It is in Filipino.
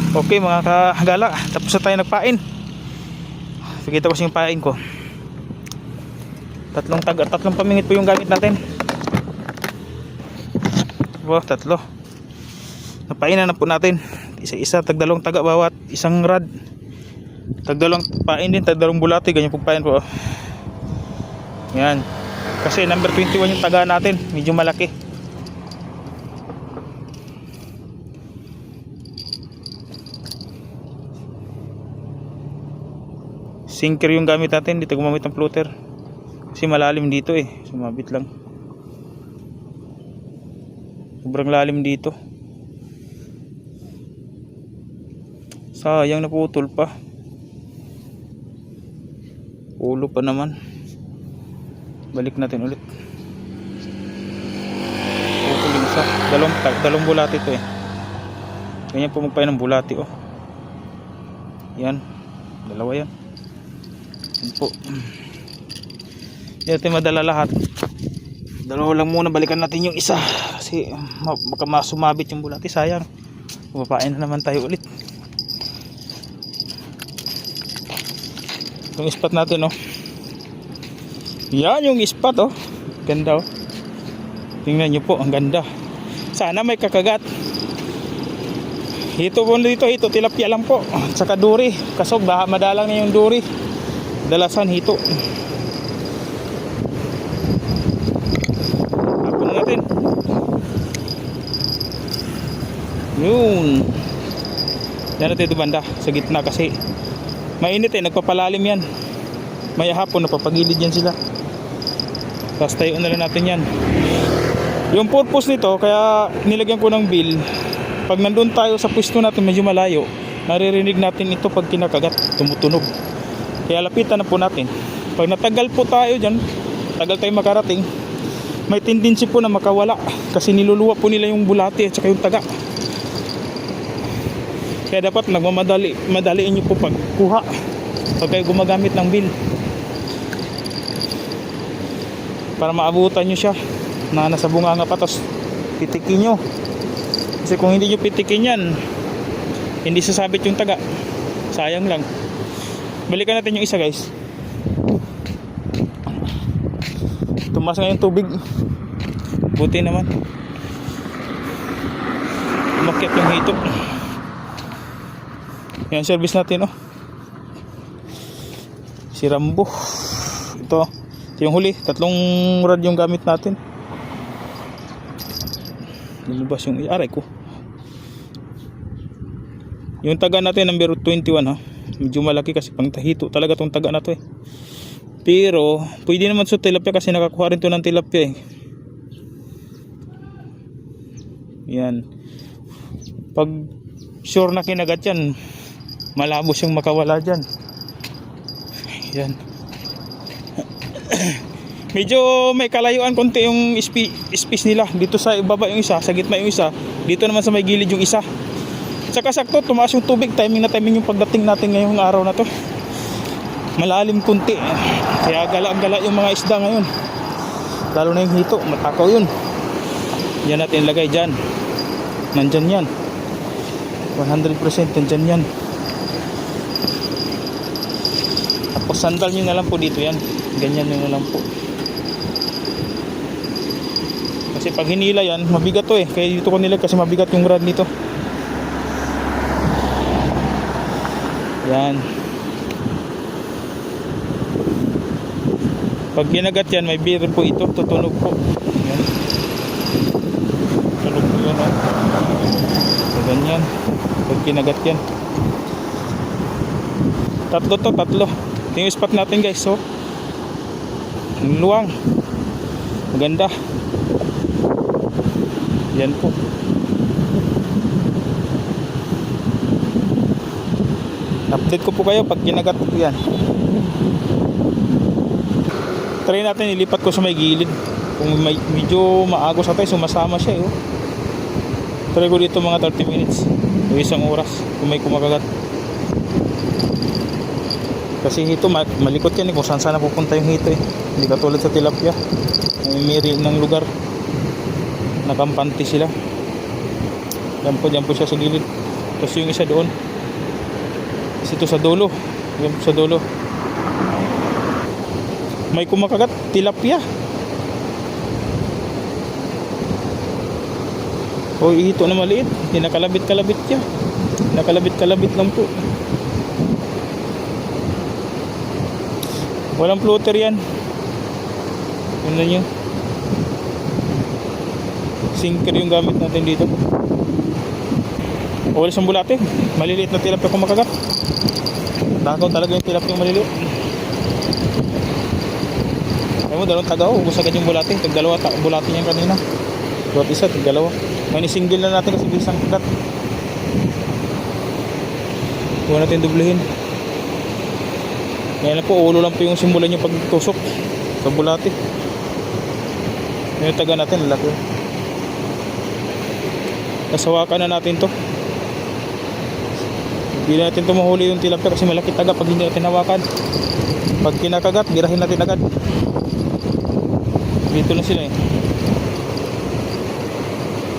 Okay mga kagala, tapos na tayo nagpain. Pakita ko sa yung pain ko. Tatlong pamingit po yung gamit natin. Wow, tatlo. Napainan na po natin. Isa-isa, tagdalong taga bawat isang rad. Tagdalong pain din, tagdalong bulati, ganyan po pain po. Yan. Kasi number 21 yung taga natin, medyo malaki. Sinker yung gamit natin, dito gumamit ng floater. Kasi malalim dito eh, sumabit lang. Sobrang lalim dito. Sayang, naputol pa. Ulo pa naman. Balik natin ulit. Putol yung isa. Dalawang bulati to eh. Ganyan po magpain ng bulati oh. Yan. Dalawa yan. Yan po. Hindi natin madala lahat. Dalawa lang muna, balikan natin yung isa. Kasi baka masumabit yung bulati, sayang. Pupapain na naman tayo ulit. Yung spot natin oh. Yan yung spot oh. Ganda oh. Tingnan nyo po, ang ganda. Sana may kakagat. Hito po dito, hito tilapia lang po. Saka duri, kasog madalang na yung duri. Dalasan hito. Hapon natin. Yun. Yan natin ito banda sa gitna kasi mainit eh, nagpapalalim yan. Maya hapon napapagilid yan sila. Tapos tayo na lang natin yan. Yung purpose nito, kaya nilagyan ko ng bill. Pag nandun tayo sa pwesto natin medyo malayo, naririnig natin ito pag kinakagat, tumutunog. Kaya lapitan na po natin. Pag natagal po tayo dyan, tagal tayo makarating, may tendency po na makawala kasi niluluwa po nila yung bulati at saka yung taga. Kaya dapat madaliin nyo po pagkuha pag kayo gumagamit ng bill para maabutan nyo siya na nasa bunganga pa, tapos pitikin nyo. Kasi kung hindi nyo pitikin yan, hindi sasabit yung taga, sayang lang. Balikan natin yung isa guys. Tumas nga yung tubig, buti naman umakyat yung hito. Yan service natin oh. Si Rambo. Ito yung huli, tatlong rad yung gamit natin. Lumabas yung aray ko. Yung taga natin number 21 ha. Medyo malaki kasi pang tahito talaga tong taga na to eh. Pero pwede naman sa tilapia kasi nakakuha rin to ng tilapia eh. Yan. Pag sure na kinagat yan, malabo siyang makawala dyan. Yan. Medyo may kalayuan konti yung space nila. Dito sa ibaba yung isa, sa gitna yung isa, dito naman sa may gilid yung isa. Saka sakto tumaas yung tubig, timing yung pagdating natin ngayong araw na to. Malalim kunti, kaya gala yung mga isda ngayon, lalo na yung hito, matakaw yun. Yan natin ilagay dyan. Nandyan yan 100% nandyan yan. Tapos sandal nyo na lang po dito yan, ganyan nyo na lang po. Kasi pag hinila yan, mabigat to eh, kaya dito ko nila kasi mabigat yung rod nito. Yan. Pag kinagat yan, may beer po ito, tutunog po. Yan. Tunog po yun oh. So, ganyan. Pag kinagat yan. Tatlo. Ito yung spot natin guys. So, ang luwang. Maganda. Yan po. Update ko po kayo pag kinagat ko yan. Try natin ilipat ko sa may gilid. Kung medyo maagos na tayo, sumasama siya oh. Try ko dito mga 30 minutes o isang oras kung may kumakagat. Kasi hito malikot yan eh, kung saan sana pupunta yung hito eh. Hindi katulad sa tilapia, namimiri ng lugar, nakampante sila. Yan po siya sa gilid. Tapos yung isa doon. Kasi ito sa dulo. Yung sa dulo. May kumakagat, tilapia. O ihito na maliit. Hindi nakalabit-kalabit siya. Nakalabit-kalabit lang po. Walang floater yan. Ano nyo? Sinker yung gamit natin dito. O wala siyang bulate. Maliliit na tilapia kumakagat. Takaw talaga yung tilapia yung maliliit. Ayaw mo, dalawang tagaw. Ubus agad yung bulate. Tagdalawa bulate niyan kanina. Buat isa, tagdalawa. May single na natin kasi bilis ang kagat. Huwag natin dublehin. Ngayon po, ulo lang po yung simulan yung pagtusok sa bulate. Yung taga natin, lalaki. Nasawakan na natin to. Hindi natin ito mahuli yung tilapia kasi malaki taga pag hindi natin hawakan. Pag kinakagat, girahin natin agad. Dito na sila eh.